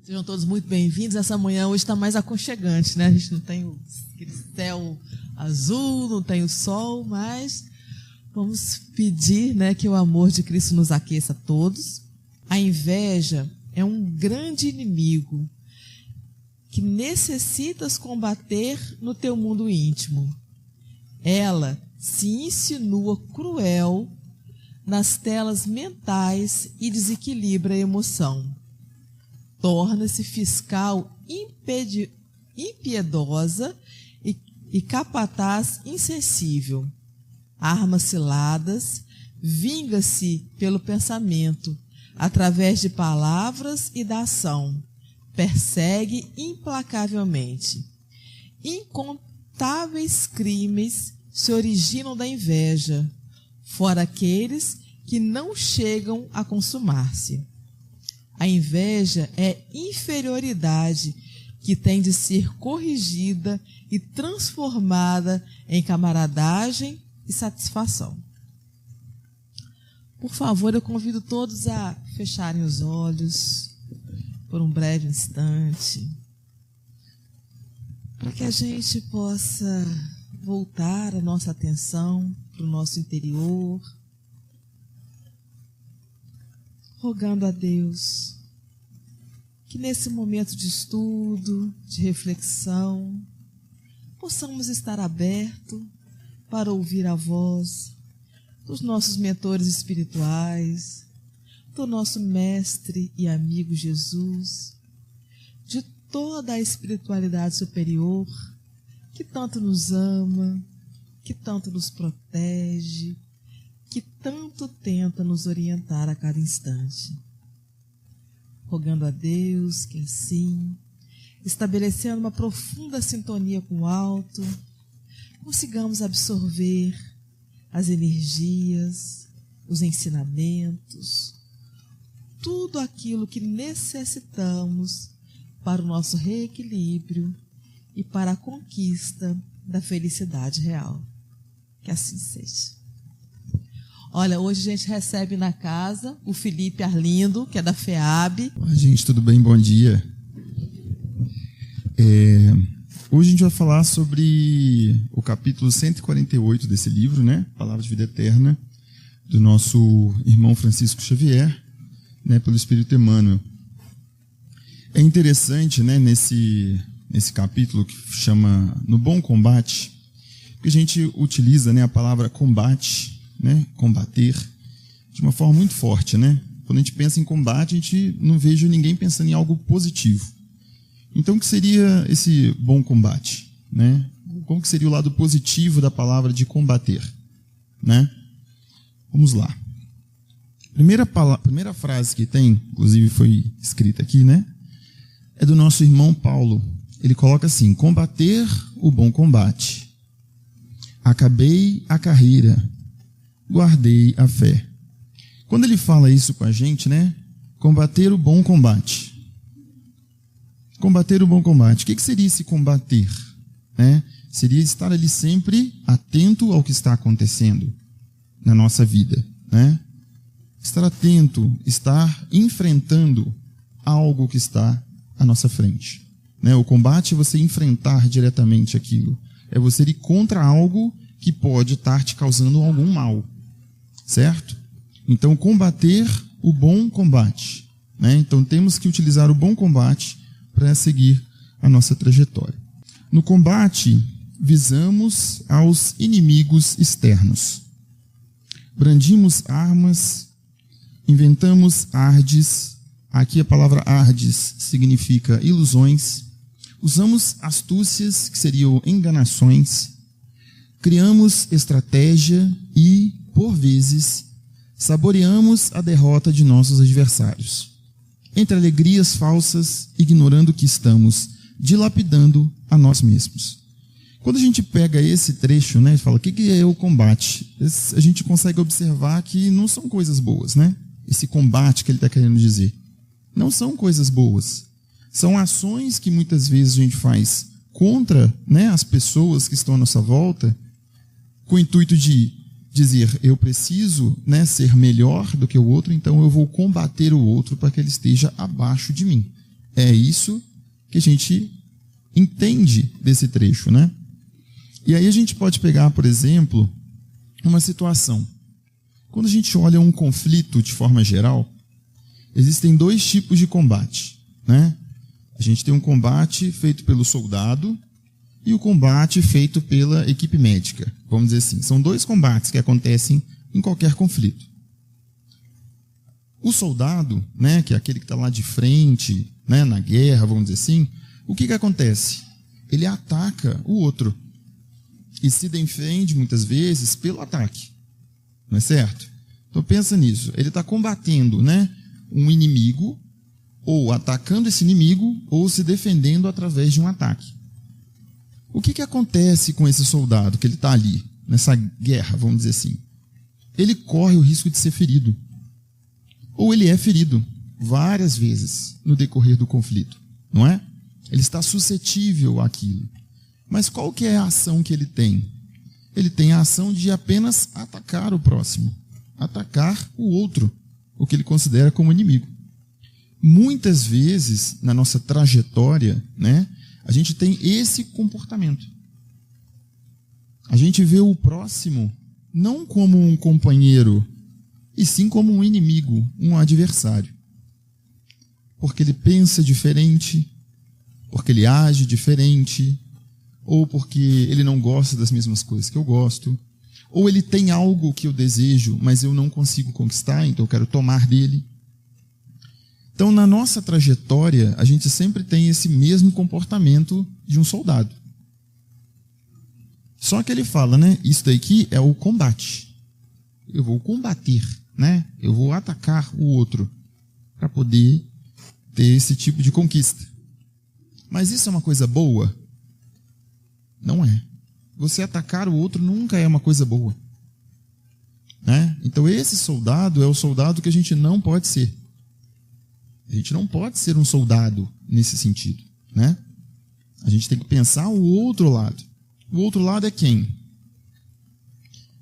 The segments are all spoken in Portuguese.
Sejam todos muito bem-vindos. Essa manhã hoje está mais aconchegante, né? A gente não tem aquele céu azul, não tem o sol, mas vamos pedir, né, que o amor de Cristo nos aqueça a todos. A inveja é um grande inimigo que necessitas combater no teu mundo íntimo. Ela se insinua cruel nas telas mentais e desequilibra a emoção. Torna-se fiscal impiedosa e capataz insensível. Arma ciladas, vinga-se pelo pensamento, através de palavras e da ação. Persegue implacavelmente. Incontáveis crimes se originam da inveja, fora aqueles que não chegam a consumar-se. A inveja é inferioridade que tem de ser corrigida e transformada em camaradagem e satisfação. Por favor, eu convido todos a fecharem os olhos por um breve instante, para que a gente possa voltar a nossa atenção para o nosso interior, rogando a Deus que nesse momento de estudo, de reflexão, possamos estar abertos para ouvir a voz dos nossos mentores espirituais, do nosso mestre e amigo Jesus, de toda a espiritualidade superior que tanto nos ama, que tanto nos protege, que tanto tenta nos orientar a cada instante. Rogando a Deus que assim, estabelecendo uma profunda sintonia com o alto, consigamos absorver as energias, os ensinamentos, tudo aquilo que necessitamos para o nosso reequilíbrio e para a conquista da felicidade real. Que assim seja. Olha, hoje a gente recebe na casa o Felipe Arlindo, que é da FEAB. Oi, gente, tudo bem? Bom dia. Hoje a gente vai falar sobre o capítulo 148 desse livro, né? Palavra de Vida Eterna, do nosso irmão Francisco Xavier, né? Pelo Espírito Emmanuel. É interessante, né? Nesse capítulo que chama No Bom Combate, que a gente utiliza, né, a palavra combate, né, combater, de uma forma muito forte, né? Quando a gente pensa em combate, a gente não vejo ninguém pensando em algo positivo. Então, o que seria esse bom combate, né? Como que seria o lado positivo da palavra de combater, né? Vamos lá. Primeira frase que tem, inclusive foi escrita aqui, né? É do nosso irmão Paulo. Ele coloca assim: combater o bom combate. Acabei a carreira. Guardei a fé. Quando ele fala isso com a gente, né? Combater o bom combate. Combater o bom combate. O que seria esse combater? Né? Seria estar ali sempre atento ao que está acontecendo na nossa vida. Né? Estar atento, estar enfrentando algo que está à nossa frente. Né? O combate é você enfrentar diretamente aquilo. É você ir contra algo que pode estar te causando algum mal. Certo? Então, combater o bom combate. Né? Então, temos que utilizar o bom combate para seguir a nossa trajetória. No combate, visamos aos inimigos externos. Brandimos armas, inventamos ardes. Aqui a palavra ardes significa ilusões. Usamos astúcias, que seriam enganações. Criamos estratégia e, por vezes, saboreamos a derrota de nossos adversários. Entre alegrias falsas, ignorando que estamos dilapidando a nós mesmos. Quando a gente pega esse trecho, né, e fala, o que é o combate? A gente consegue observar que não são coisas boas, né? Esse combate que ele está querendo dizer. Não são coisas boas. São ações que muitas vezes a gente faz contra, né, as pessoas que estão à nossa volta, com o intuito de dizer, eu preciso, né, ser melhor do que o outro, então eu vou combater o outro para que ele esteja abaixo de mim. É isso que a gente entende desse trecho, né? E aí a gente pode pegar, por exemplo, uma situação. Quando a gente olha um conflito de forma geral, existem dois tipos de combate, né? A gente tem um combate feito pelo soldado e o combate feito pela equipe médica, vamos dizer assim. São dois combates que acontecem em qualquer conflito. O soldado, né, que é aquele que está lá de frente, né, na guerra, vamos dizer assim, o que acontece? Ele ataca o outro e se defende muitas vezes pelo ataque, não é certo? Então pensa nisso, ele está combatendo, né, um inimigo, ou atacando esse inimigo, ou se defendendo através de um ataque. O que acontece com esse soldado que ele está ali, nessa guerra, vamos dizer assim? Ele corre o risco de ser ferido. Ou ele é ferido várias vezes no decorrer do conflito, não é? Ele está suscetível àquilo. Mas qual que é a ação que ele tem? Ele tem a ação de apenas atacar o próximo, atacar o outro, o que ele considera como inimigo. Muitas vezes, na nossa trajetória, né, a gente tem esse comportamento. A gente vê o próximo não como um companheiro, e sim como um inimigo, um adversário. Porque ele pensa diferente, porque ele age diferente, ou porque ele não gosta das mesmas coisas que eu gosto, ou ele tem algo que eu desejo, mas eu não consigo conquistar, então eu quero tomar dele. Então, na nossa trajetória, a gente sempre tem esse mesmo comportamento de um soldado. Só que ele fala, né? Isso daqui é o combate. Eu vou combater, né? Eu vou atacar o outro para poder ter esse tipo de conquista. Mas isso é uma coisa boa? Não é. Você atacar o outro nunca é uma coisa boa, né? Então esse soldado é o soldado que a gente não pode ser. A gente não pode ser um soldado nesse sentido, né? A gente tem que pensar o outro lado. O outro lado é quem?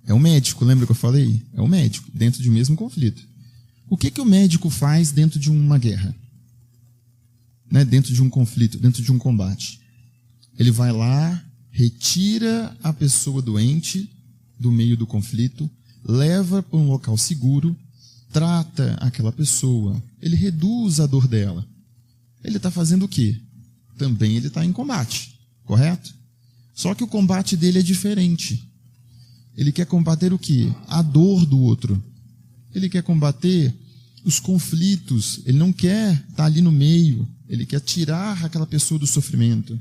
É o médico, lembra que eu falei? É o médico, dentro de um mesmo conflito. O que o médico faz dentro de uma guerra? Né? Dentro de um conflito, dentro de um combate. Ele vai lá, retira a pessoa doente do meio do conflito, leva para um local seguro, trata aquela pessoa, ele reduz a dor dela. Ele está fazendo o quê? Também ele está em combate, correto? Só que o combate dele é diferente. Ele quer combater o quê? A dor do outro. Ele quer combater os conflitos. Ele não quer estar ali no meio. Ele quer tirar aquela pessoa do sofrimento.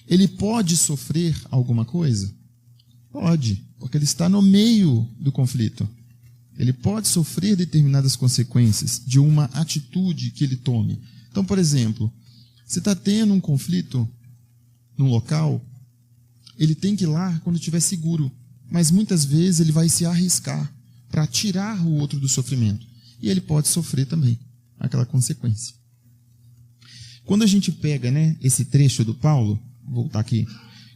Ele pode sofrer alguma coisa? Pode, porque ele está no meio do conflito. Ele pode sofrer determinadas consequências de uma atitude que ele tome. Então, por exemplo, você está tendo um conflito num local, ele tem que ir lá quando estiver seguro. Mas muitas vezes ele vai se arriscar para tirar o outro do sofrimento. E ele pode sofrer também aquela consequência. Quando a gente pega, né, esse trecho do Paulo, vou voltar aqui,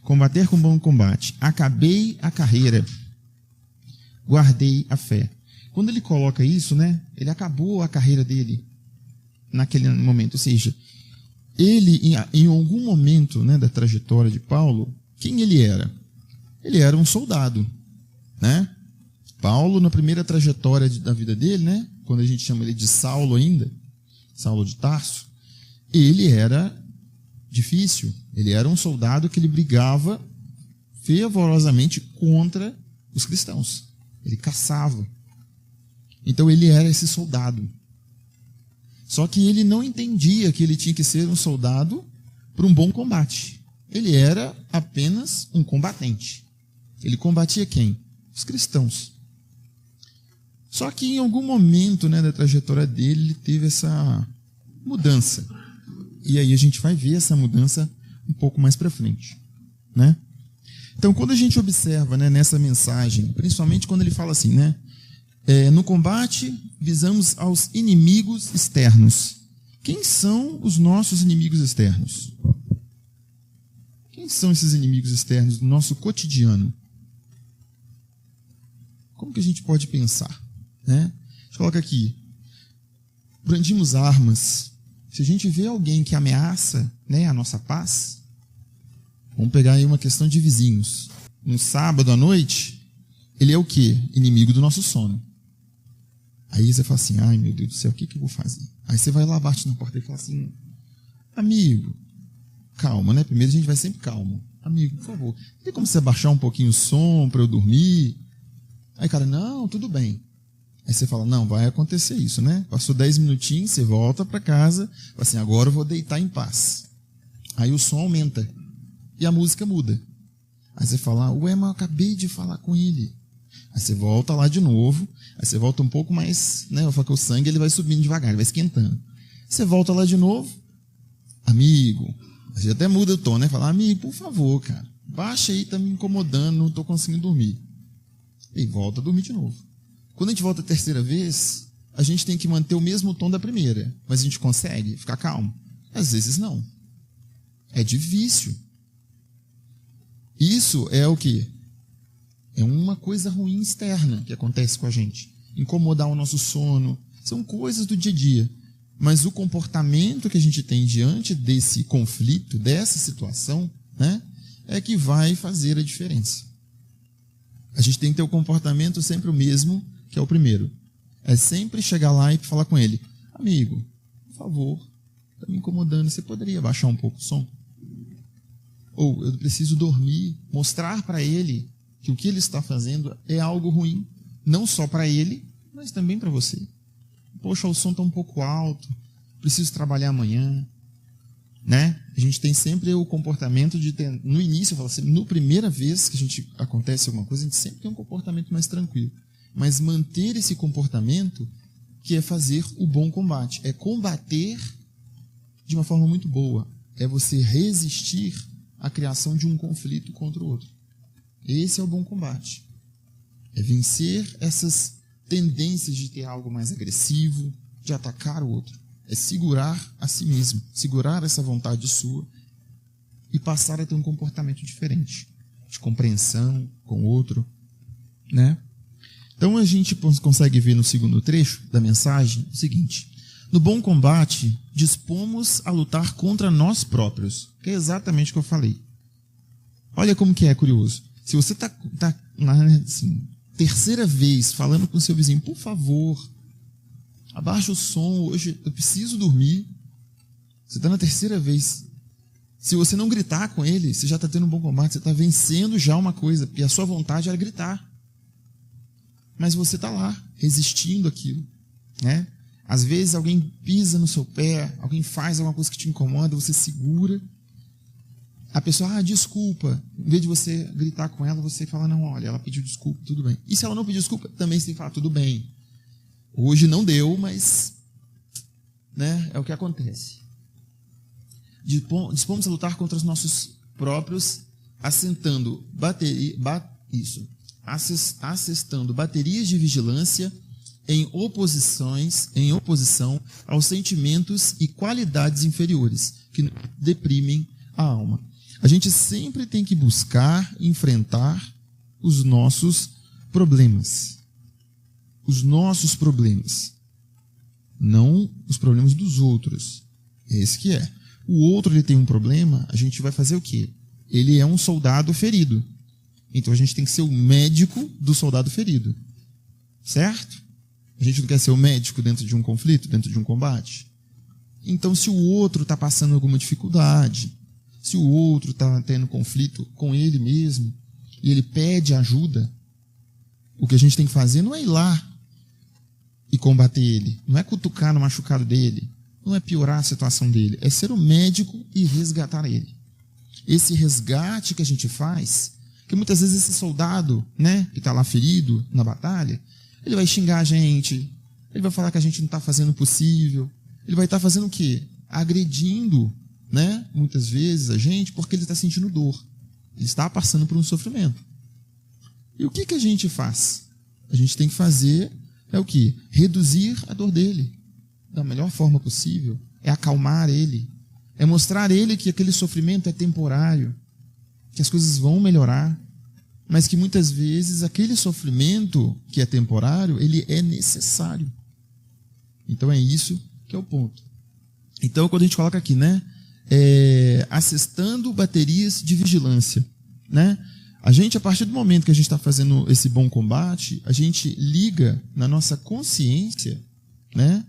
combater com bom combate, acabei a carreira, guardei a fé. Quando ele coloca isso, né, ele acabou a carreira dele naquele momento. Ou seja, ele, em algum momento, né, da trajetória de Paulo, quem ele era? Ele era um soldado, né? Paulo, na primeira trajetória da vida dele, né, quando a gente chama ele de Saulo ainda, Saulo de Tarso, ele era difícil. Ele era um soldado que ele brigava fervorosamente contra os cristãos. Ele caçava. Então ele era esse soldado. Só que ele não entendia que ele tinha que ser um soldado para um bom combate. Ele era apenas um combatente. Ele combatia quem? Os cristãos. Só que em algum momento, né, da trajetória dele, ele teve essa mudança. E aí a gente vai ver essa mudança um pouco mais para frente, né? Então, quando a gente observa, né, nessa mensagem, principalmente quando ele fala assim, né, no combate visamos aos inimigos externos. Quem são os nossos inimigos externos? Quem são esses inimigos externos do nosso cotidiano? Como que a gente pode pensar, né? A gente coloca aqui, brandimos armas, Se a gente vê alguém que ameaça, né, a nossa paz, vamos pegar aí uma questão de vizinhos. No sábado à noite, ele é o quê? Inimigo do nosso sono. Aí você fala assim, ai meu Deus do céu, o que eu vou fazer? Aí você vai lá, bate na porta e fala assim, amigo, calma, né? Primeiro a gente vai sempre calmo. Amigo, por favor, tem como você abaixar um pouquinho o som para eu dormir? Aí, cara, não, tudo bem. Aí você fala, não, vai acontecer isso, né? Passou 10 minutinhos, você volta para casa, fala assim, agora eu vou deitar em paz. Aí o som aumenta e a música muda. Aí você fala, ué, mas eu acabei de falar com ele. Aí você volta lá de novo, aí você volta um pouco mais, né? Eu falo que o sangue ele vai subindo devagar, ele vai esquentando. Você volta lá de novo, amigo, você até muda o tom, né? Fala, amigo, por favor, cara, baixa aí, tá me incomodando, não tô conseguindo dormir. E volta a dormir de novo. Quando a gente volta a terceira vez, a gente tem que manter o mesmo tom da primeira, mas a gente consegue ficar calmo? Às vezes não. É difícil. Isso é o quê? É uma coisa ruim externa que acontece com a gente. Incomodar o nosso sono. São coisas do dia a dia. Mas o comportamento que a gente tem diante desse conflito, dessa situação, né, é que vai fazer a diferença. A gente tem que ter o comportamento sempre o mesmo, que é o primeiro. É sempre chegar lá e falar com ele, amigo, por favor, está me incomodando, você poderia baixar um pouco o som? Ou eu preciso dormir, mostrar para ele que o que ele está fazendo é algo ruim, não só para ele, mas também para você. Poxa, o som está um pouco alto, preciso trabalhar amanhã, né? A gente tem sempre o comportamento de ter, no início, eu falo assim, no primeira vez que acontece alguma coisa, a gente sempre tem um comportamento mais tranquilo. Mas manter esse comportamento que é fazer o bom combate, é combater de uma forma muito boa, é você resistir à criação de um conflito contra o outro. Esse é o bom combate. É vencer essas tendências de ter algo mais agressivo, de atacar o outro. É segurar a si mesmo, segurar essa vontade sua e passar a ter um comportamento diferente, de compreensão com o outro, né? Então a gente consegue ver no segundo trecho da mensagem o seguinte: no bom combate, dispomos a lutar contra nós próprios, que é exatamente o que eu falei. Olha como que é curioso. Se você está assim, terceira vez falando com o seu vizinho, por favor, abaixa o som, hoje eu preciso dormir. Você está na terceira vez. Se você não gritar com ele, você já está tendo um bom combate, você está vencendo já uma coisa, porque a sua vontade era gritar. Mas você está lá, resistindo àquilo, né? Às vezes alguém pisa no seu pé, alguém faz alguma coisa que te incomoda, você segura. A pessoa, desculpa. Em vez de você gritar com ela, você fala, não, olha, ela pediu desculpa, tudo bem. E se ela não pedir desculpa, também você tem que falar, tudo bem. Hoje não deu, mas, né, é o que acontece. Dispomos a lutar contra os nossos próprios, assentando assestando baterias de vigilância em oposição aos sentimentos e qualidades inferiores que deprimem a alma. A gente sempre tem que buscar enfrentar os nossos problemas. Os nossos problemas. Não os problemas dos outros. É esse que é. O outro ele tem um problema, a gente vai fazer o quê? Ele é um soldado ferido. Então a gente tem que ser o médico do soldado ferido. Certo? A gente não quer ser o médico dentro de um conflito, dentro de um combate. Então se o outro está passando alguma dificuldade, se o outro está tendo conflito com ele mesmo, e ele pede ajuda, o que a gente tem que fazer não é ir lá e combater ele, não é cutucar no machucado dele, não é piorar a situação dele, é ser o médico e resgatar ele. Esse resgate que a gente faz, que muitas vezes esse soldado, né, que está lá ferido na batalha, ele vai xingar a gente, ele vai falar que a gente não está fazendo o possível, ele vai estar fazendo o quê? Agredindo, né, muitas vezes a gente, porque ele está sentindo dor. Ele está passando por um sofrimento. E o que a gente faz? A gente tem que fazer o quê? Reduzir a dor dele da melhor forma possível. É acalmar ele. É mostrar a ele que aquele sofrimento é temporário, que as coisas vão melhorar, mas que muitas vezes aquele sofrimento que é temporário, ele é necessário. Então é isso que é o ponto. Então, quando a gente coloca aqui, né? Assestando baterias de vigilância, né? A gente, a partir do momento que a gente está fazendo esse bom combate, a gente liga na nossa consciência, né,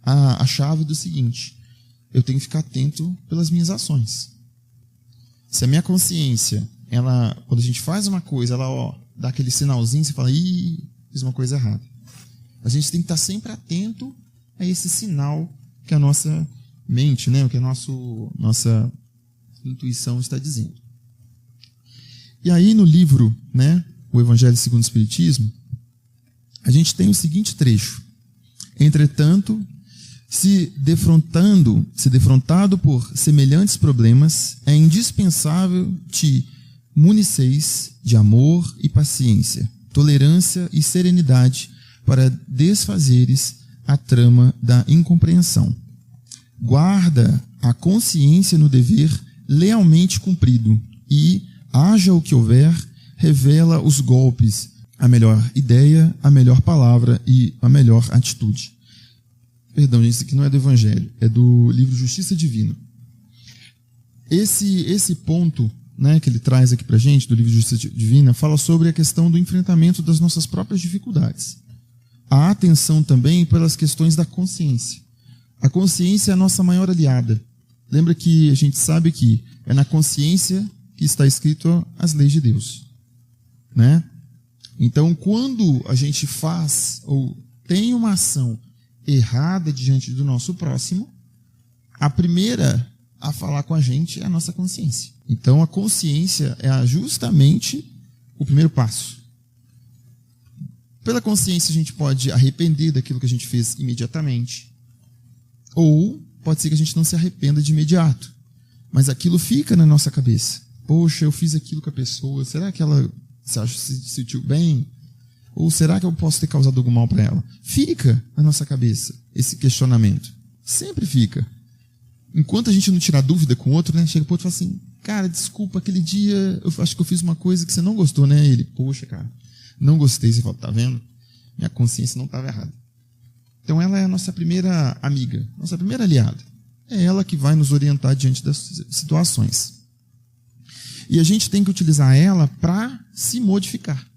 a chave do seguinte: eu tenho que ficar atento pelas minhas ações. Se a minha consciência, quando a gente faz uma coisa, ela dá aquele sinalzinho, você fala, fiz uma coisa errada. A gente tem que estar sempre atento a esse sinal que a nossa mente, né, o que a nossa intuição está dizendo. E aí no livro, né, o Evangelho segundo o Espiritismo, a gente tem o seguinte trecho: entretanto, se defrontado por semelhantes problemas, é indispensável te municeis de amor e paciência, tolerância e serenidade para desfazeres a trama da incompreensão. Guarda a consciência no dever lealmente cumprido e, haja o que houver, revela os golpes, a melhor ideia, a melhor palavra e a melhor atitude. Perdão, gente, isso aqui não é do Evangelho, é do livro Justiça Divina. Esse ponto, né, que ele traz aqui pra gente, do livro Justiça Divina, fala sobre a questão do enfrentamento das nossas próprias dificuldades. A atenção também pelas questões da consciência. A consciência é a nossa maior aliada. Lembra que a gente sabe que é na consciência que está escrito as leis de Deus, né? Então, quando a gente faz ou tem uma ação errada diante do nosso próximo, a primeira a falar com a gente é a nossa consciência. Então, a consciência é justamente o primeiro passo. Pela consciência, a gente pode arrepender daquilo que a gente fez imediatamente, ou pode ser que a gente não se arrependa de imediato, mas aquilo fica na nossa cabeça. Poxa, eu fiz aquilo com a pessoa, será que ela se sentiu bem? Ou será que eu posso ter causado algum mal para ela? Fica na nossa cabeça esse questionamento. Sempre fica. Enquanto a gente não tirar dúvida com o outro, né? Chega pro outro e fala assim, cara, desculpa, aquele dia eu acho que eu fiz uma coisa que você não gostou, né? Ele, poxa, cara, não gostei. Você fala, tá vendo? Minha consciência não estava errada. Então ela é a nossa primeira amiga, nossa primeira aliada. É ela que vai nos orientar diante das situações. E a gente tem que utilizar ela para se modificar.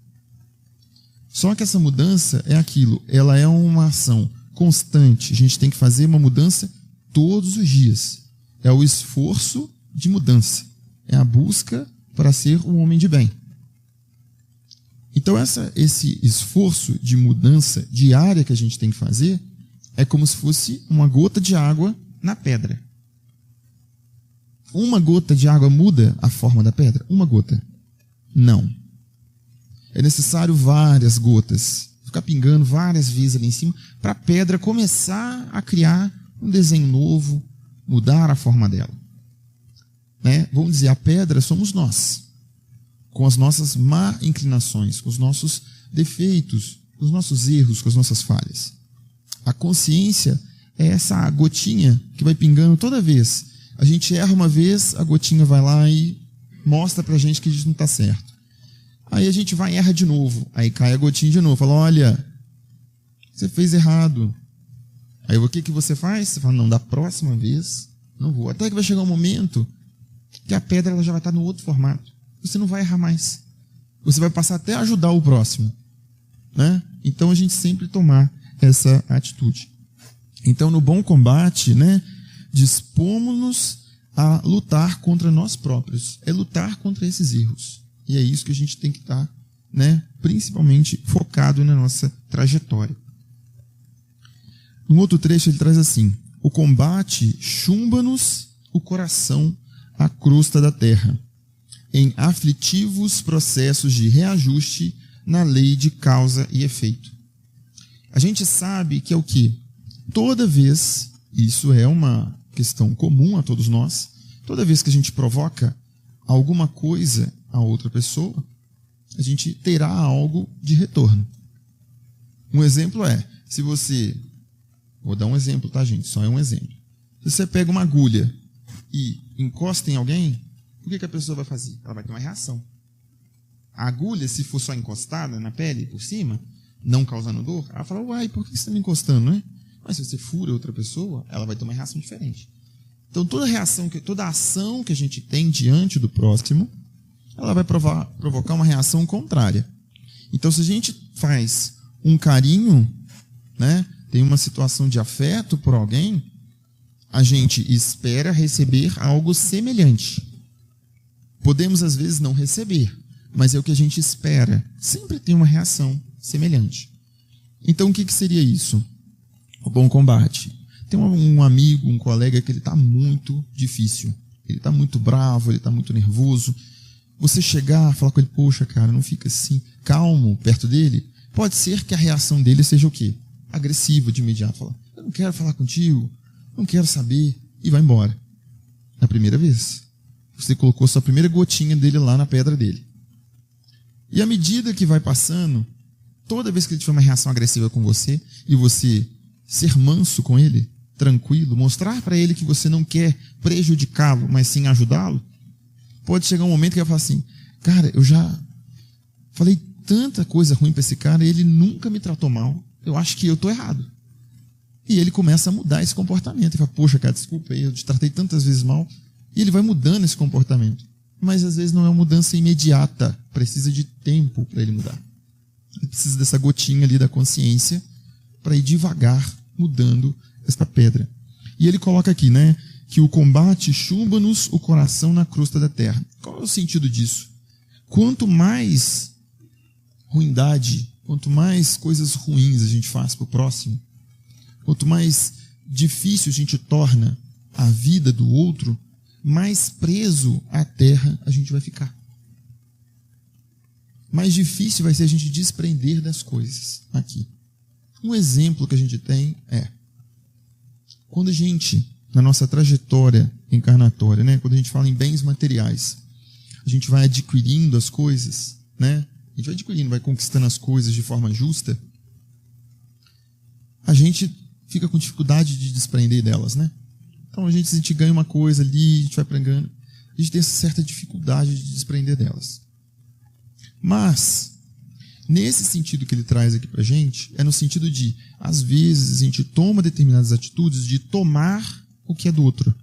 Só que essa mudança é aquilo, ela é uma ação constante. A gente tem que fazer uma mudança todos os dias. É o esforço de mudança. É a busca para ser um homem de bem. Então esse esforço de mudança diária que a gente tem que fazer é como se fosse uma gota de água na pedra. Uma gota de água muda a forma da pedra? Uma gota? Não. É necessário várias gotas, ficar pingando várias vezes ali em cima, para a pedra começar a criar um desenho novo, mudar a forma dela. Né? Vamos dizer, a pedra somos nós, com as nossas má inclinações, com os nossos defeitos, com os nossos erros, com as nossas falhas. A consciência é essa gotinha que vai pingando toda vez. A gente erra uma vez, a gotinha vai lá e mostra pra gente que a gente não está certo. Aí a gente vai e erra de novo. Aí cai a gotinha de novo. Fala, olha, você fez errado. Aí o que você faz? Você fala, não, da próxima vez não vou. Até que vai chegar um momento que a pedra ela já vai estar no outro formato. Você não vai errar mais. Você vai passar até a ajudar o próximo. Né? Então a gente sempre tomar essa atitude. Então no bom combate, né, dispomos-nos a lutar contra nós próprios. É lutar contra esses erros. E é isso que a gente tem que estar, né, principalmente focado na nossa trajetória. No outro trecho ele traz assim: o combate chumba-nos o coração à crosta da terra, em aflitivos processos de reajuste na lei de causa e efeito. A gente sabe que é o quê? Toda vez, isso é uma questão comum a todos nós, toda vez que a gente provoca alguma coisa a outra pessoa, a gente terá algo de retorno. Um exemplo é, se você... Vou dar um exemplo, tá, gente? Só é um exemplo. Se você pega uma agulha e encosta em alguém, o que a pessoa vai fazer? Ela vai ter uma reação. A agulha, se for só encostada na pele, por cima, não causando dor, ela fala, uai, por que você está me encostando, né? Mas se você fura outra pessoa, ela vai ter uma reação diferente. Então, toda ação que a gente tem diante do próximo, ela vai provocar uma reação contrária. Então, se a gente faz um carinho, né, tem uma situação de afeto por alguém, a gente espera receber algo semelhante. Podemos, às vezes, não receber, mas é o que a gente espera. Sempre tem uma reação semelhante. Então, o que seria isso? O bom combate. Tem um amigo, um colega que ele está muito difícil. Ele está muito bravo, ele está muito nervoso. Você chegar, falar com ele, poxa, cara, não fica assim, calmo perto dele. Pode ser que a reação dele seja o quê? Agressiva de imediato. Falar, eu não quero falar contigo, não quero saber, e vai embora. Na primeira vez. Você colocou sua primeira gotinha dele lá na pedra dele. E à medida que vai passando, toda vez que ele tiver uma reação agressiva com você, e você ser manso com ele, tranquilo, mostrar para ele que você não quer prejudicá-lo, mas sim ajudá-lo, pode chegar um momento que ele vai falar assim, cara, eu já falei tanta coisa ruim para esse cara e ele nunca me tratou mal, eu acho que eu estou errado. E ele começa a mudar esse comportamento. Ele fala, poxa, cara, desculpa aí, eu te tratei tantas vezes mal. E ele vai mudando esse comportamento. Mas às vezes não é uma mudança imediata, precisa de tempo para ele mudar. Ele precisa dessa gotinha ali da consciência para ir devagar mudando esta pedra. E ele coloca aqui, né, que o combate chumba-nos o coração na crosta da terra. Qual é o sentido disso? Quanto mais ruindade, quanto mais coisas ruins a gente faz para o próximo, quanto mais difícil a gente torna a vida do outro, mais preso à terra a gente vai ficar. Mais difícil vai ser a gente desprender das coisas aqui. Um exemplo que a gente tem é quando a gente, na nossa trajetória encarnatória, né, quando a gente fala em bens materiais, a gente vai adquirindo as coisas, né, a gente vai adquirindo, vai conquistando as coisas de forma justa, a gente fica com dificuldade de desprender delas, né? Então a gente ganha uma coisa ali, a gente vai pregando, a gente tem essa certa dificuldade de desprender delas. Mas, nesse sentido que ele traz aqui pra gente, é no sentido de, às vezes, a gente toma determinadas atitudes de tomar o que é do outro.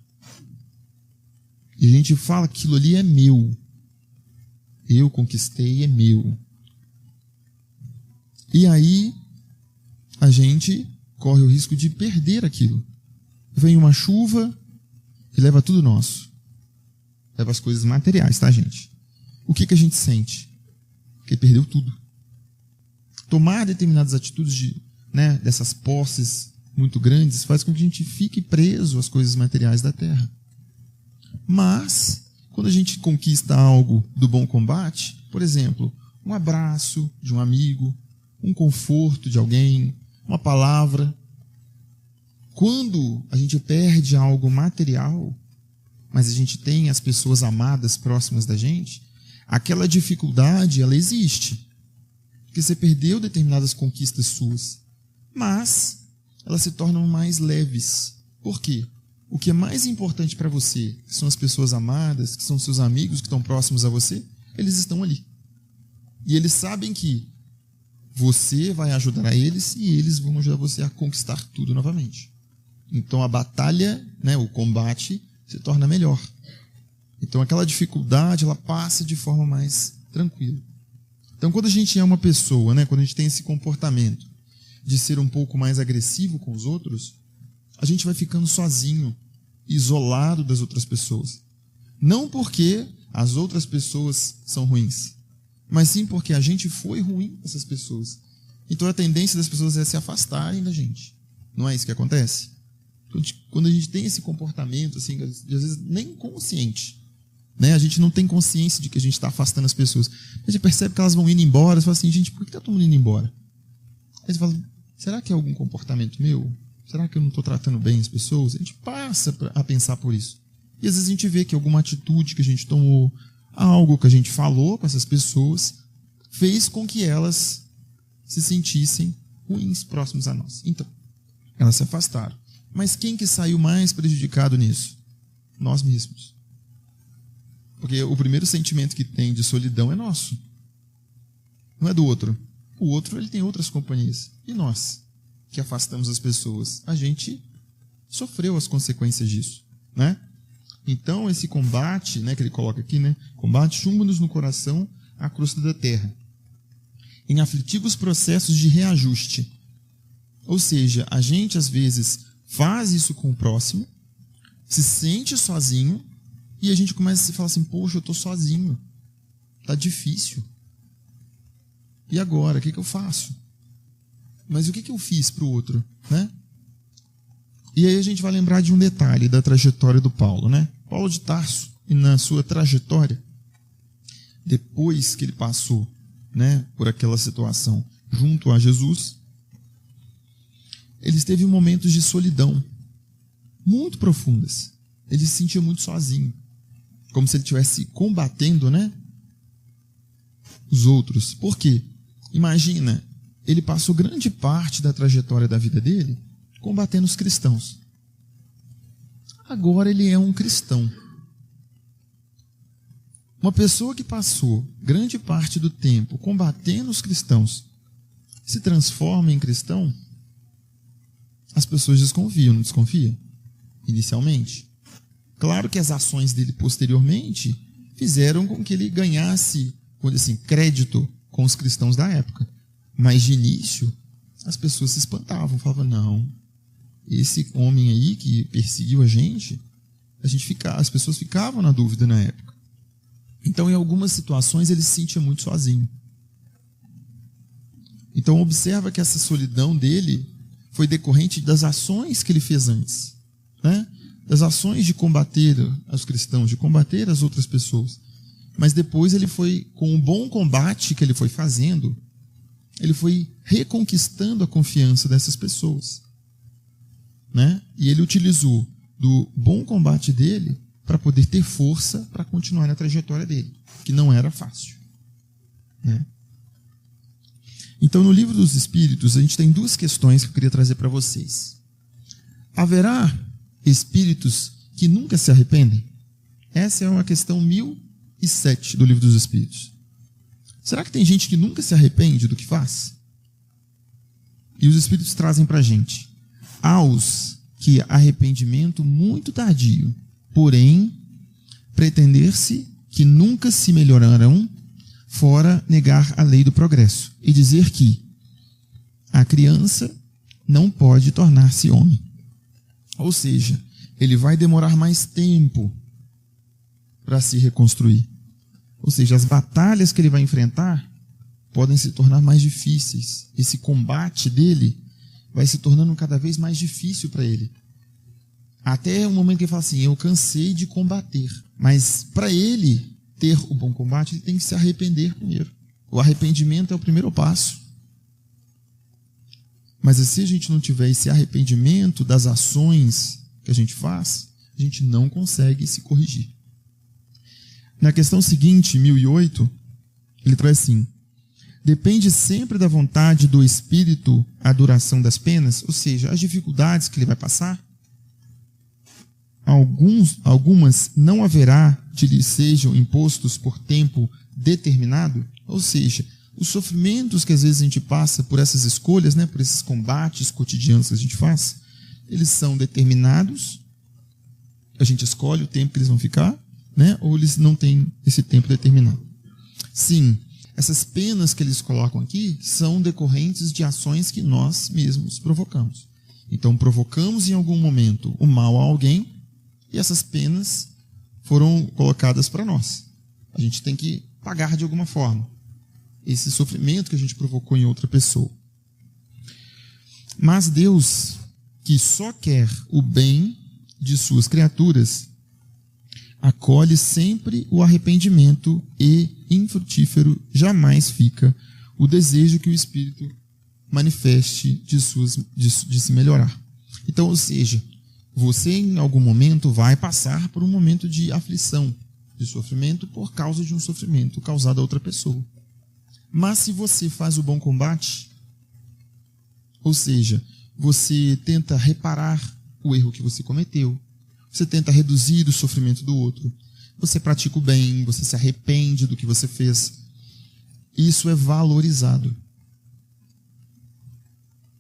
E a gente fala que aquilo ali é meu. Eu conquistei, é meu. E aí, a gente corre o risco de perder aquilo. Vem uma chuva e leva tudo nosso. Leva as coisas materiais, tá, gente? O que a gente sente? Que perdeu tudo. Tomar determinadas atitudes dessas posses muito grandes faz com que a gente fique preso às coisas materiais da terra. Mas, quando a gente conquista algo do bom combate, por exemplo, um abraço de um amigo, um conforto de alguém, uma palavra. Quando a gente perde algo material, mas a gente tem as pessoas amadas próximas da gente, aquela dificuldade, ela existe. Porque você perdeu determinadas conquistas suas. Mas elas se tornam mais leves. Por quê? O que é mais importante para você, que são as pessoas amadas, que são seus amigos que estão próximos a você, eles estão ali. E eles sabem que você vai ajudar eles e eles vão ajudar você a conquistar tudo novamente. Então a batalha, o combate, se torna melhor. Então aquela dificuldade, ela passa de forma mais tranquila. Então quando a gente é uma pessoa, quando a gente tem esse comportamento de ser um pouco mais agressivo com os outros, a gente vai ficando sozinho, isolado das outras pessoas. Não porque as outras pessoas são ruins, mas sim porque a gente foi ruim com essas pessoas. Então a tendência das pessoas é se afastarem da gente. Não é isso que acontece? Quando a gente tem esse comportamento, assim, às vezes nem consciente, a gente não tem consciência de que a gente está afastando as pessoas. A gente percebe que elas vão indo embora, você fala assim, gente, por que está todo mundo indo embora? Aí você fala, será que é algum comportamento meu? Será que eu não estou tratando bem as pessoas? A gente passa a pensar por isso. E às vezes a gente vê que alguma atitude que a gente tomou, algo que a gente falou com essas pessoas, fez com que elas se sentissem ruins próximos a nós. Então, elas se afastaram. Mas quem que saiu mais prejudicado nisso? Nós mesmos. Porque o primeiro sentimento que tem de solidão é nosso. Não é do outro. O outro, ele tem outras companhias. E nós, que afastamos as pessoas, a gente sofreu as consequências disso. né? Então, esse combate, né, que ele coloca aqui, né? Combate chumbo-nos no coração a crosta da terra, em aflitivos processos de reajuste. Ou seja, a gente às vezes faz isso com o próximo, se sente sozinho, e a gente começa a se falar assim, poxa, eu estou sozinho, tá difícil. E agora, o que eu faço? Mas o que eu fiz para o outro, né? E aí a gente vai lembrar de um detalhe da trajetória do Paulo, né? Paulo de Tarso, e na sua trajetória, depois que ele passou, né, por aquela situação junto a Jesus, ele teve momentos de solidão muito profundas. Ele se sentia muito sozinho, como se ele estivesse combatendo, né, os outros. Por quê? Imagina, ele passou grande parte da trajetória da vida dele combatendo os cristãos. Agora ele é um cristão. Uma pessoa que passou grande parte do tempo combatendo os cristãos se transforma em cristão, as pessoas desconfiam, não desconfiam? Inicialmente. Claro que as ações dele posteriormente fizeram com que ele ganhasse, assim, crédito com os cristãos da época. Mas de início, as pessoas se espantavam, falavam, não, esse homem aí que perseguiu a gente as pessoas ficavam na dúvida na época. Então, em algumas situações, ele se sentia muito sozinho. Então, observa que essa solidão dele foi decorrente das ações que ele fez antes, né? Das ações de combater os cristãos, de combater as outras pessoas. Mas depois ele foi, com o bom combate que ele foi fazendo, ele foi reconquistando a confiança dessas pessoas, né? E ele utilizou do bom combate dele para poder ter força para continuar na trajetória dele, que não era fácil, né? Então, no Livro dos Espíritos, a gente tem duas questões que eu queria trazer para vocês. Haverá espíritos que nunca se arrependem? Essa é uma questão 1007 do Livro dos Espíritos. Será que tem gente que nunca se arrepende do que faz? E os Espíritos trazem para a gente: aos que arrependimento muito tardio, porém, pretender-se que nunca se melhorarão, fora negar a lei do progresso, e dizer que a criança não pode tornar-se homem. Ou seja, ele vai demorar mais tempo para se reconstruir. Ou seja, as batalhas que ele vai enfrentar podem se tornar mais difíceis. Esse combate dele vai se tornando cada vez mais difícil para ele. Até o momento que ele fala assim, eu cansei de combater. Mas para ele ter o bom combate, ele tem que se arrepender primeiro. O arrependimento é o primeiro passo. Mas se a gente não tiver esse arrependimento das ações que a gente faz, a gente não consegue se corrigir. Na questão seguinte, 1008, ele traz assim: depende sempre da vontade do espírito a duração das penas, ou seja, as dificuldades que ele vai passar. Algumas não haverá de lhe sejam impostos por tempo determinado, ou seja, os sofrimentos que às vezes a gente passa por essas escolhas, né, por esses combates cotidianos que a gente faz, eles são determinados, a gente escolhe o tempo que eles vão ficar, né, ou eles não têm esse tempo determinado. Sim, essas penas que eles colocam aqui são decorrentes de ações que nós mesmos provocamos. Então, provocamos em algum momento o mal a alguém, e essas penas foram colocadas para nós. A gente tem que pagar de alguma forma esse sofrimento que a gente provocou em outra pessoa. Mas Deus, que só quer o bem de suas criaturas, acolhe sempre o arrependimento e infrutífero jamais fica o desejo que o Espírito manifeste de se melhorar. Então, ou seja, você em algum momento vai passar por um momento de aflição, de sofrimento por causa de um sofrimento causado a outra pessoa. Mas se você faz o bom combate, ou seja, você tenta reparar o erro que você cometeu, você tenta reduzir o sofrimento do outro, você pratica o bem, você se arrepende do que você fez, isso é valorizado,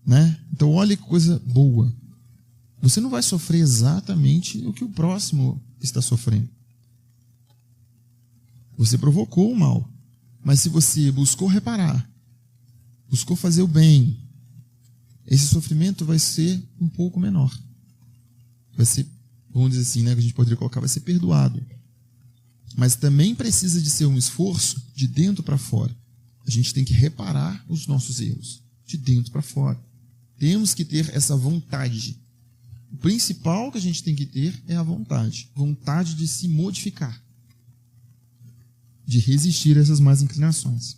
né? Então olha que coisa boa. Você não vai sofrer exatamente o que o próximo está sofrendo. Você provocou o mal, mas se você buscou reparar, buscou fazer o bem, esse sofrimento vai ser um pouco menor. Vai ser, vamos dizer assim, né, que a gente poderia colocar, vai ser perdoado. Mas também precisa de ser um esforço de dentro para fora. A gente tem que reparar os nossos erros, de dentro para fora. Temos que ter essa vontade. O principal que a gente tem que ter é a vontade. Vontade de se modificar. De resistir a essas más inclinações.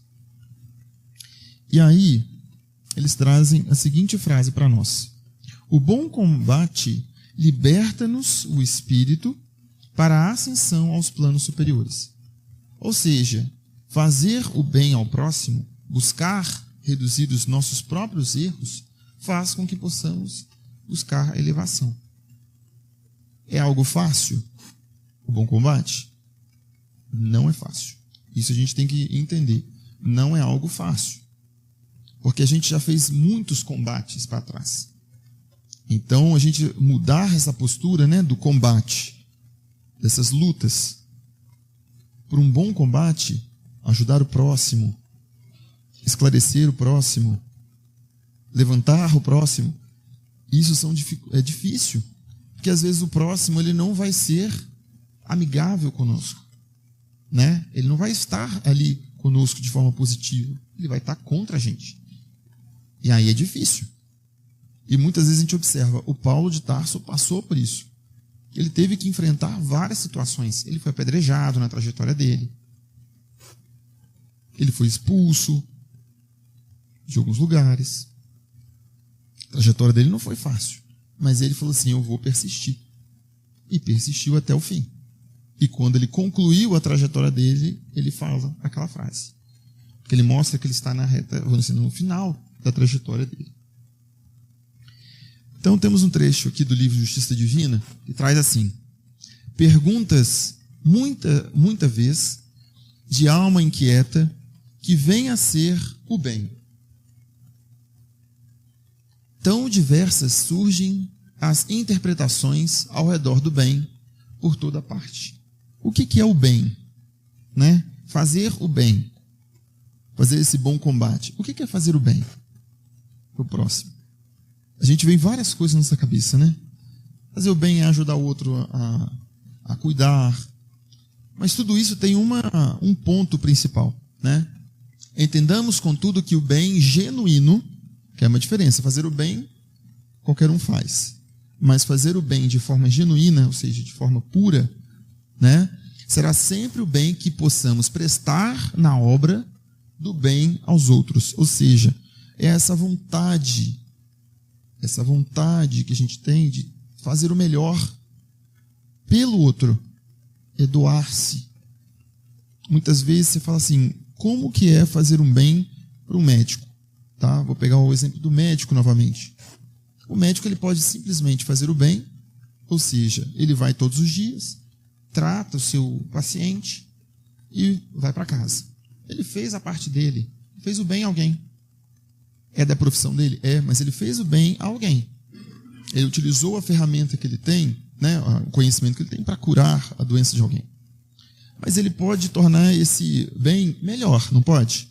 E aí, eles trazem a seguinte frase para nós. O bom combate liberta-nos o espírito para a ascensão aos planos superiores. Ou seja, fazer o bem ao próximo, buscar reduzir os nossos próprios erros, faz com que possamos buscar a elevação. É algo fácil? O bom combate? Não é fácil. Isso a gente tem que entender. Não é algo fácil. Porque a gente já fez muitos combates para trás. Então, a gente mudar essa postura, né, do combate, dessas lutas, por um bom combate, ajudar o próximo, esclarecer o próximo, levantar o próximo, isso é difícil. Porque às vezes o próximo ele não vai ser amigável conosco. Né? Ele não vai estar ali conosco de forma positiva. Ele vai estar contra a gente. E aí é difícil. E muitas vezes a gente observa, o Paulo de Tarso passou por isso. Ele teve que enfrentar várias situações. Ele foi apedrejado na trajetória dele. Ele foi expulso de alguns lugares. A trajetória dele não foi fácil. Mas ele falou assim, eu vou persistir. E persistiu até o fim. E quando ele concluiu a trajetória dele, ele fala aquela frase. Porque ele mostra que ele está na reta, vamos dizer, no final da trajetória dele. Então temos um trecho aqui do livro Justiça Divina, que traz assim: perguntas muita vez de alma inquieta que vem a ser o bem. Tão diversas surgem as interpretações ao redor do bem por toda parte. O que é o bem? Né? Fazer o bem. Fazer esse bom combate. O que é fazer o bem para o próximo? A gente vê várias coisas na nossa cabeça, né? Fazer o bem é ajudar o outro a cuidar. Mas tudo isso tem um ponto principal, né? Entendamos, contudo, que o bem genuíno, que é uma diferença, fazer o bem, qualquer um faz. Mas fazer o bem de forma genuína, ou seja, de forma pura, né, será sempre o bem que possamos prestar na obra do bem aos outros. Ou seja, é essa vontade que a gente tem de fazer o melhor pelo outro, é doar-se. Muitas vezes você fala assim, como que é fazer um bem para um médico? Tá? Vou pegar o exemplo do médico novamente. O médico ele pode simplesmente fazer o bem, ou seja, ele vai todos os dias, trata o seu paciente e vai para casa. Ele fez a parte dele, fez o bem a alguém. É da profissão dele? É, mas ele fez o bem a alguém. Ele utilizou a ferramenta que ele tem, né, o conhecimento que ele tem para curar a doença de alguém. Mas ele pode tornar esse bem melhor, não pode?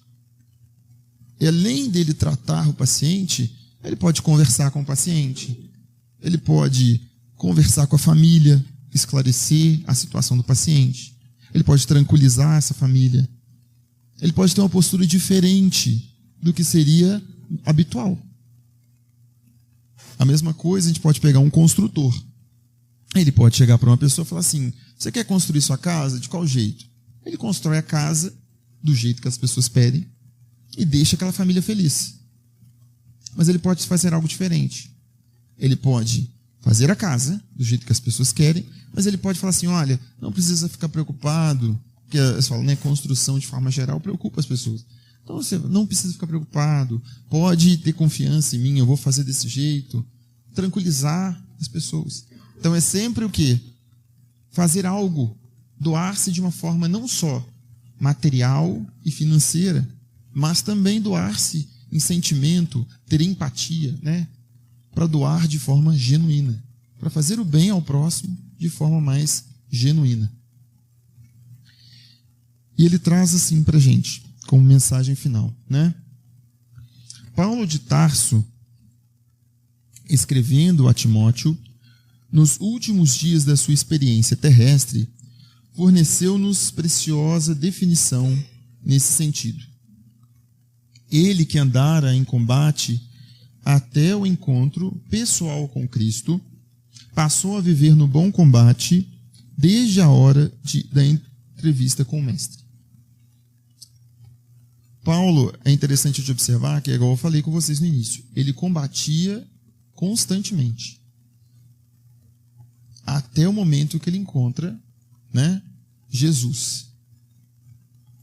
E além dele tratar o paciente, ele pode conversar com o paciente, ele pode conversar com a família, esclarecer a situação do paciente, ele pode tranquilizar essa família, ele pode ter uma postura diferente do que seria habitual. A mesma coisa, a gente pode pegar um construtor. Ele pode chegar para uma pessoa e falar assim, você quer construir sua casa? De qual jeito? Ele constrói a casa do jeito que as pessoas pedem e deixa aquela família feliz. Mas ele pode fazer algo diferente. Ele pode fazer a casa do jeito que as pessoas querem, mas ele pode falar assim, olha, não precisa ficar preocupado, porque eles falam, né, construção de forma geral preocupa as pessoas. Então você não precisa ficar preocupado, pode ter confiança em mim, eu vou fazer desse jeito, tranquilizar as pessoas. Então é sempre o quê? Fazer algo, doar-se de uma forma não só material e financeira, mas também doar-se em sentimento, ter empatia, né? Para doar de forma genuína. para fazer o bem ao próximo de forma mais genuína. E ele traz assim para a gente, como mensagem final, né? Paulo de Tarso, escrevendo a Timóteo, nos últimos dias da sua experiência terrestre, forneceu-nos preciosa definição nesse sentido. Ele que andara em combate até o encontro pessoal com Cristo, passou a viver no bom combate desde a hora da entrevista com o Mestre. Paulo, é interessante de observar que, igual eu falei com vocês no início, ele combatia constantemente. Até o momento que ele encontra, né, Jesus.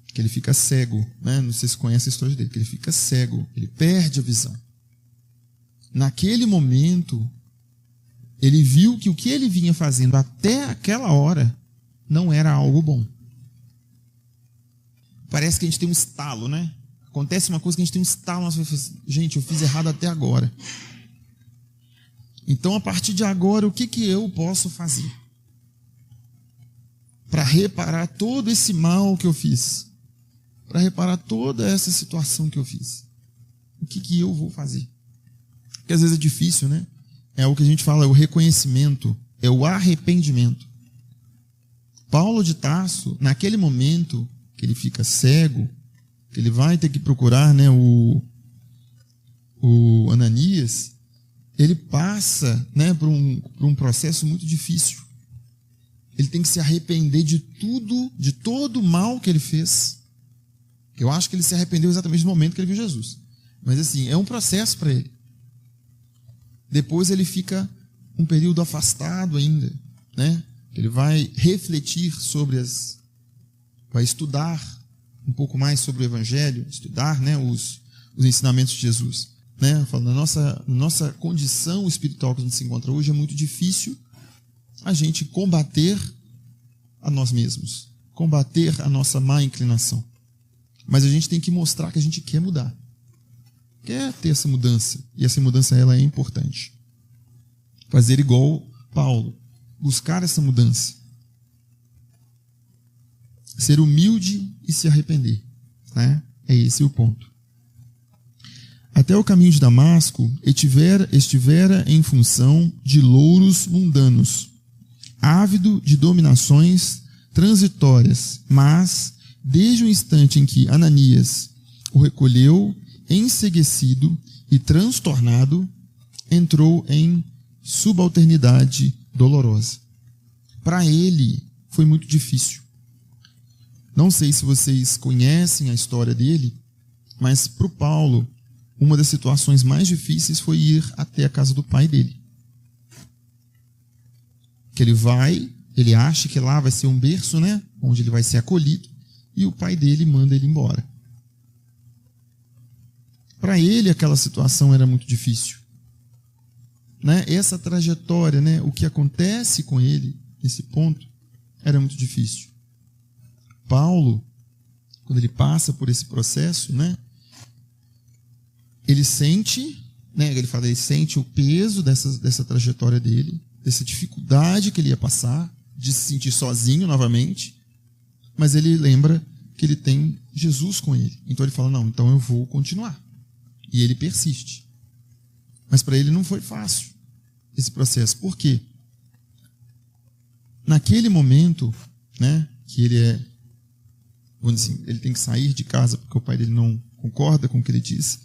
Que ele fica cego. Né? Não sei se conhece a história dele. Que ele fica cego. Ele perde a visão. Naquele momento, ele viu que o que ele vinha fazendo até aquela hora não era algo bom. Parece que a gente tem um estalo, né? Acontece uma coisa que a gente tem um estalo. Gente, eu fiz errado até agora. Então, a partir de agora, o que eu posso fazer para reparar todo esse mal que eu fiz? Para reparar toda essa situação que eu fiz? O que eu vou fazer? Porque às vezes é difícil, né? É o que a gente fala, é o reconhecimento, é o arrependimento. Paulo de Tarso, naquele momento que ele fica cego, que ele vai ter que procurar, né, o Ananias, ele passa, né, por um processo muito difícil. Ele tem que se arrepender de tudo, de todo o mal que ele fez. Eu acho que ele se arrependeu exatamente no momento que ele viu Jesus. Mas assim, é um processo para ele. Depois ele fica um período afastado ainda, né? Ele vai refletir vai estudar um pouco mais sobre o Evangelho, estudar, né, os ensinamentos de Jesus. Né? Falando, nossa condição espiritual que a gente se encontra hoje é muito difícil a gente combater a nós mesmos, combater a nossa má inclinação. Mas a gente tem que mostrar que a gente quer mudar, quer ter essa mudança, e essa mudança ela é importante. Fazer igual Paulo, buscar essa mudança, ser humilde e se arrepender, né? É esse o ponto. Até o caminho de Damasco estivera em função de louros mundanos, ávido de dominações transitórias, mas, desde o instante em que Ananias o recolheu, enceguecido e transtornado, entrou em subalternidade dolorosa. Para ele, foi muito difícil. Não sei se vocês conhecem a história dele, mas para o Paulo, uma das situações mais difíceis foi ir até a casa do pai dele. Que ele acha que lá vai ser um berço, né? Onde ele vai ser acolhido, e o pai dele manda ele embora. Para ele, aquela situação era muito difícil. Né? Essa trajetória, né? O que acontece com ele, nesse ponto, era muito difícil. Paulo, quando ele passa por esse processo, né? Ele sente, né? Ele sente o peso dessa trajetória dele, dessa dificuldade que ele ia passar, de se sentir sozinho novamente, mas ele lembra que ele tem Jesus com ele. Então ele fala, não, então eu vou continuar. E ele persiste. Mas para ele não foi fácil esse processo. Por quê? Naquele momento, né, que vamos dizer assim, ele tem que sair de casa porque o pai dele não concorda com o que ele diz.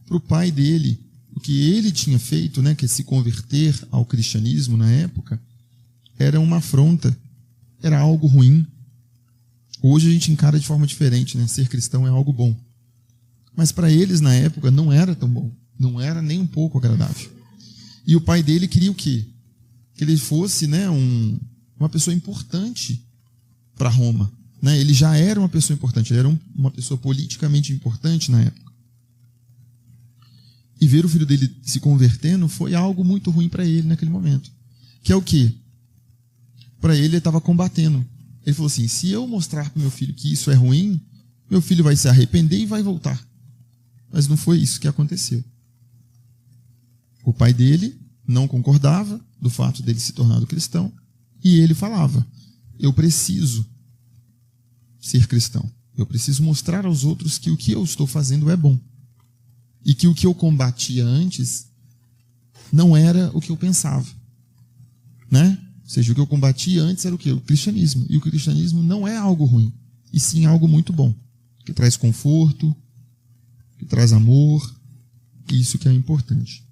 Para o pai dele, o que ele tinha feito, né, que é se converter ao cristianismo na época, era uma afronta, era algo ruim. Hoje a gente encara de forma diferente, né? Ser cristão é algo bom. Mas para eles na época não era tão bom, não era nem um pouco agradável. E o pai dele queria o quê? Que ele fosse, né, uma pessoa importante para Roma. Né? Ele já era uma pessoa importante, ele era uma pessoa politicamente importante na época. E ver o filho dele se convertendo foi algo muito ruim para ele naquele momento. Que é o quê? Para ele estava combatendo. Ele falou assim, se eu mostrar para meu filho que isso é ruim, meu filho vai se arrepender e vai voltar. Mas não foi isso que aconteceu. O pai dele não concordava, do fato dele se tornar cristão, e ele falava: eu preciso ser cristão. Eu preciso mostrar aos outros que o que eu estou fazendo é bom. E que o que eu combatia antes não era o que eu pensava. Né? Ou seja, o que eu combatia antes era o quê? O cristianismo. E o cristianismo não é algo ruim, e sim algo muito bom, que traz conforto, que traz amor, isso que é importante.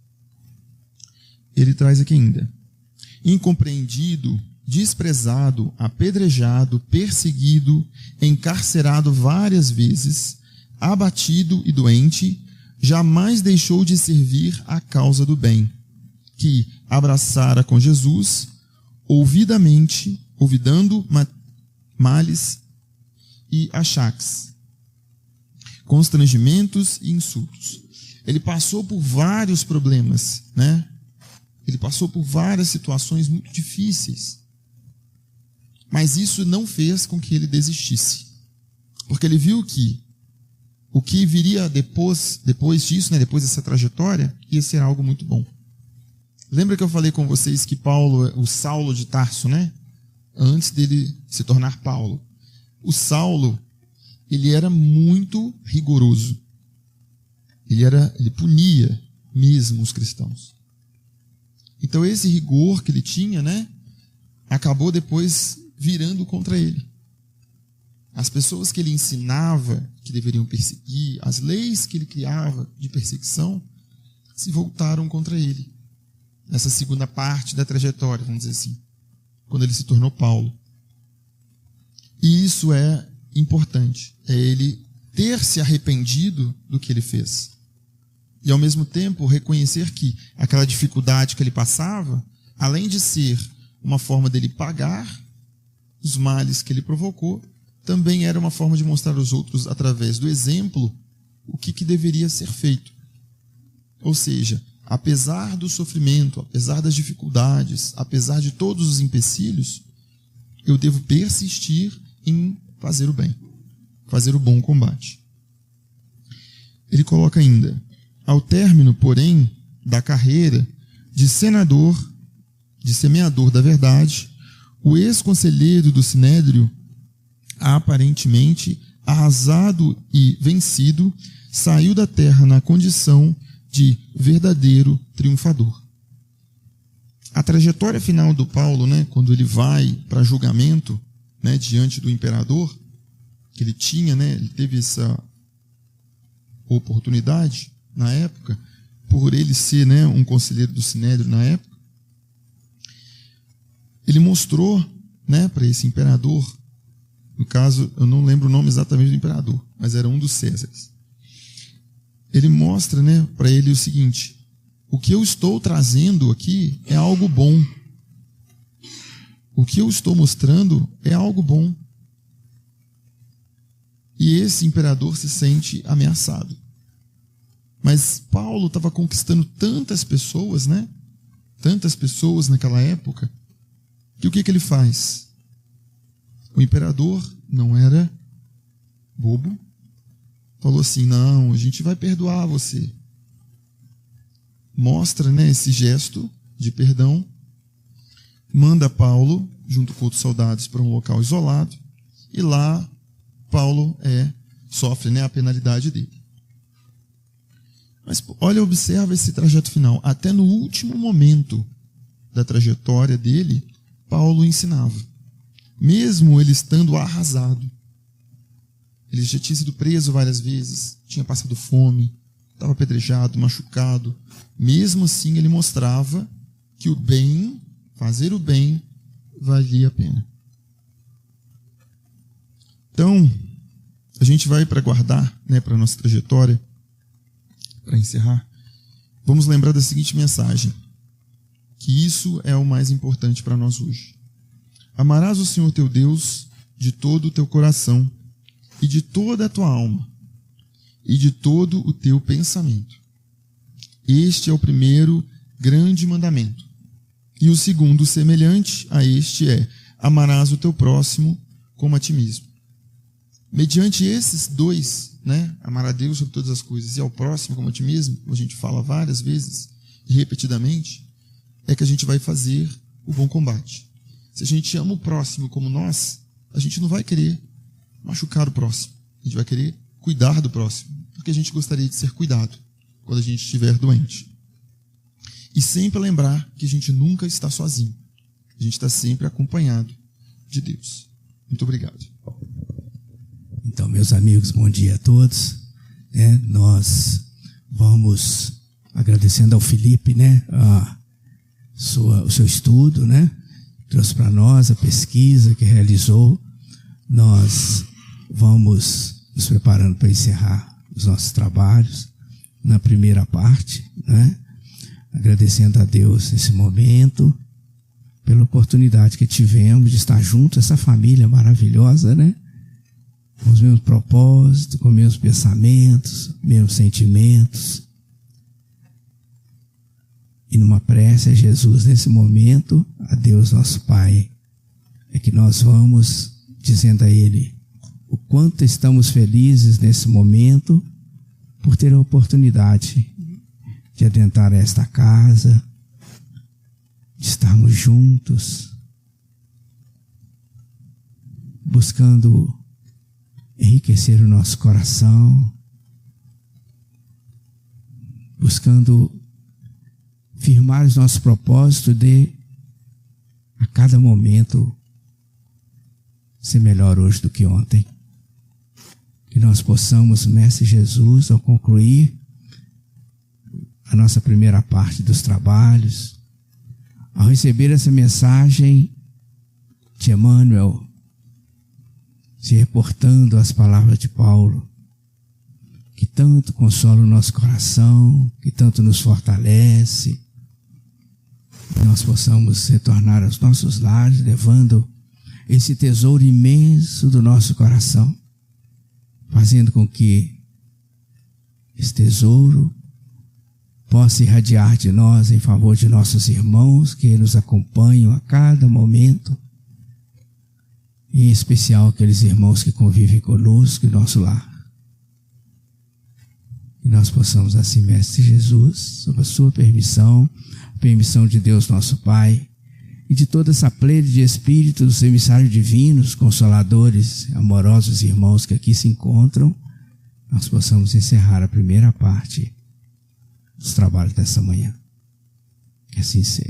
Ele traz aqui ainda: incompreendido, desprezado, apedrejado, perseguido, encarcerado várias vezes, abatido e doente, jamais deixou de servir a causa do bem, que abraçara com Jesus, olvidando males e achaques, constrangimentos e insultos. Ele passou por vários problemas, né? Ele passou por várias situações muito difíceis. Mas isso não fez com que ele desistisse. Porque ele viu que o que viria depois disso, né, depois dessa trajetória, ia ser algo muito bom. Lembra que eu falei com vocês que o Saulo de Tarso, né, antes dele se tornar Paulo, o Saulo, ele era muito rigoroso. Ele punia mesmo os cristãos. Então esse rigor que ele tinha, né, acabou depois virando contra ele. As pessoas que ele ensinava que deveriam perseguir, as leis que ele criava de perseguição, se voltaram contra ele. Nessa segunda parte da trajetória, vamos dizer assim, quando ele se tornou Paulo. E isso é importante, é ele ter se arrependido do que ele fez. E ao mesmo tempo reconhecer que aquela dificuldade que ele passava, além de ser uma forma dele pagar os males que ele provocou, também era uma forma de mostrar aos outros, através do exemplo, o que deveria ser feito. Ou seja, apesar do sofrimento, apesar das dificuldades, apesar de todos os empecilhos, eu devo persistir em fazer o bem, fazer o bom combate. Ele coloca ainda: ao término, porém, da carreira de semeador da verdade, o ex-conselheiro do Sinédrio, aparentemente arrasado e vencido, saiu da terra na condição de verdadeiro triunfador. A trajetória final do Paulo, né, quando ele vai para julgamento, né, diante do imperador, que ele tinha, né, ele teve essa oportunidade na época, por ele ser, né, um conselheiro do Sinédrio na época, ele mostrou, né, para esse imperador, no caso, eu não lembro o nome exatamente do imperador, mas era um dos Césares. Ele mostra, né, para ele o seguinte: o que eu estou trazendo aqui é algo bom. O que eu estou mostrando é algo bom. E esse imperador se sente ameaçado. Mas Paulo estava conquistando tantas pessoas, né? Tantas pessoas naquela época, que o que ele faz? O imperador não era bobo. Falou assim: não, a gente vai perdoar você. Mostra, né, esse gesto de perdão. Manda Paulo, junto com outros soldados, para um local isolado. E lá, Paulo sofre, né, a penalidade dele. Mas olha, observa esse trajeto final. Até no último momento da trajetória dele, Paulo ensinava. Mesmo ele estando arrasado. Ele já tinha sido preso várias vezes, tinha passado fome, estava apedrejado, machucado. Mesmo assim, ele mostrava que o bem, fazer o bem, valia a pena. Então, a gente vai para guardar, né, para a nossa trajetória, para encerrar, vamos lembrar da seguinte mensagem, que isso é o mais importante para nós hoje. Amarás o Senhor teu Deus de todo o teu coração, e de toda a tua alma, e de todo o teu pensamento. Este é o primeiro grande mandamento. E o segundo, semelhante a este, é: amarás o teu próximo como a ti mesmo. Mediante esses dois, né, amar a Deus sobre todas as coisas e ao próximo como a ti mesmo, como a gente fala várias vezes e repetidamente, é que a gente vai fazer o bom combate. Se a gente ama o próximo como nós, a gente não vai querer machucar o próximo. A gente vai querer cuidar do próximo, porque a gente gostaria de ser cuidado quando a gente estiver doente. E sempre lembrar que a gente nunca está sozinho. A gente está sempre acompanhado de Deus. Muito obrigado. Então, meus amigos, bom dia a todos. Nós vamos agradecendo ao Felipe, o seu estudo, trouxe para nós a pesquisa que realizou. Nós vamos nos preparando para encerrar os nossos trabalhos na primeira parte, agradecendo a Deus nesse momento pela oportunidade que tivemos de estar junto, essa família maravilhosa, com os mesmos propósitos, com os mesmos pensamentos, mesmos sentimentos. E numa prece a Jesus nesse momento, a Deus nosso Pai, é que nós vamos dizendo a Ele o quanto estamos felizes nesse momento por ter a oportunidade de adentrar esta casa, de estarmos juntos, buscando enriquecer o nosso coração, buscando firmar os nossos propósitos de, a cada momento, ser melhor hoje do que ontem. Que nós possamos, Mestre Jesus, ao concluir a nossa primeira parte dos trabalhos, ao receber essa mensagem de Emmanuel, se reportando às palavras de Paulo, que tanto consola o nosso coração, que tanto nos fortalece, que nós possamos retornar aos nossos lares, levando esse tesouro imenso do nosso coração, fazendo com que esse tesouro possa irradiar de nós em favor de nossos irmãos que nos acompanham a cada momento, em especial aqueles irmãos que convivem conosco em nosso lar. E nós possamos assim, Mestre Jesus, sob a sua permissão, a permissão de Deus nosso Pai, e de toda essa plede de espíritos, dos emissários divinos, consoladores, amorosos irmãos que aqui se encontram, nós possamos encerrar a primeira parte dos trabalhos dessa manhã. Que assim seja.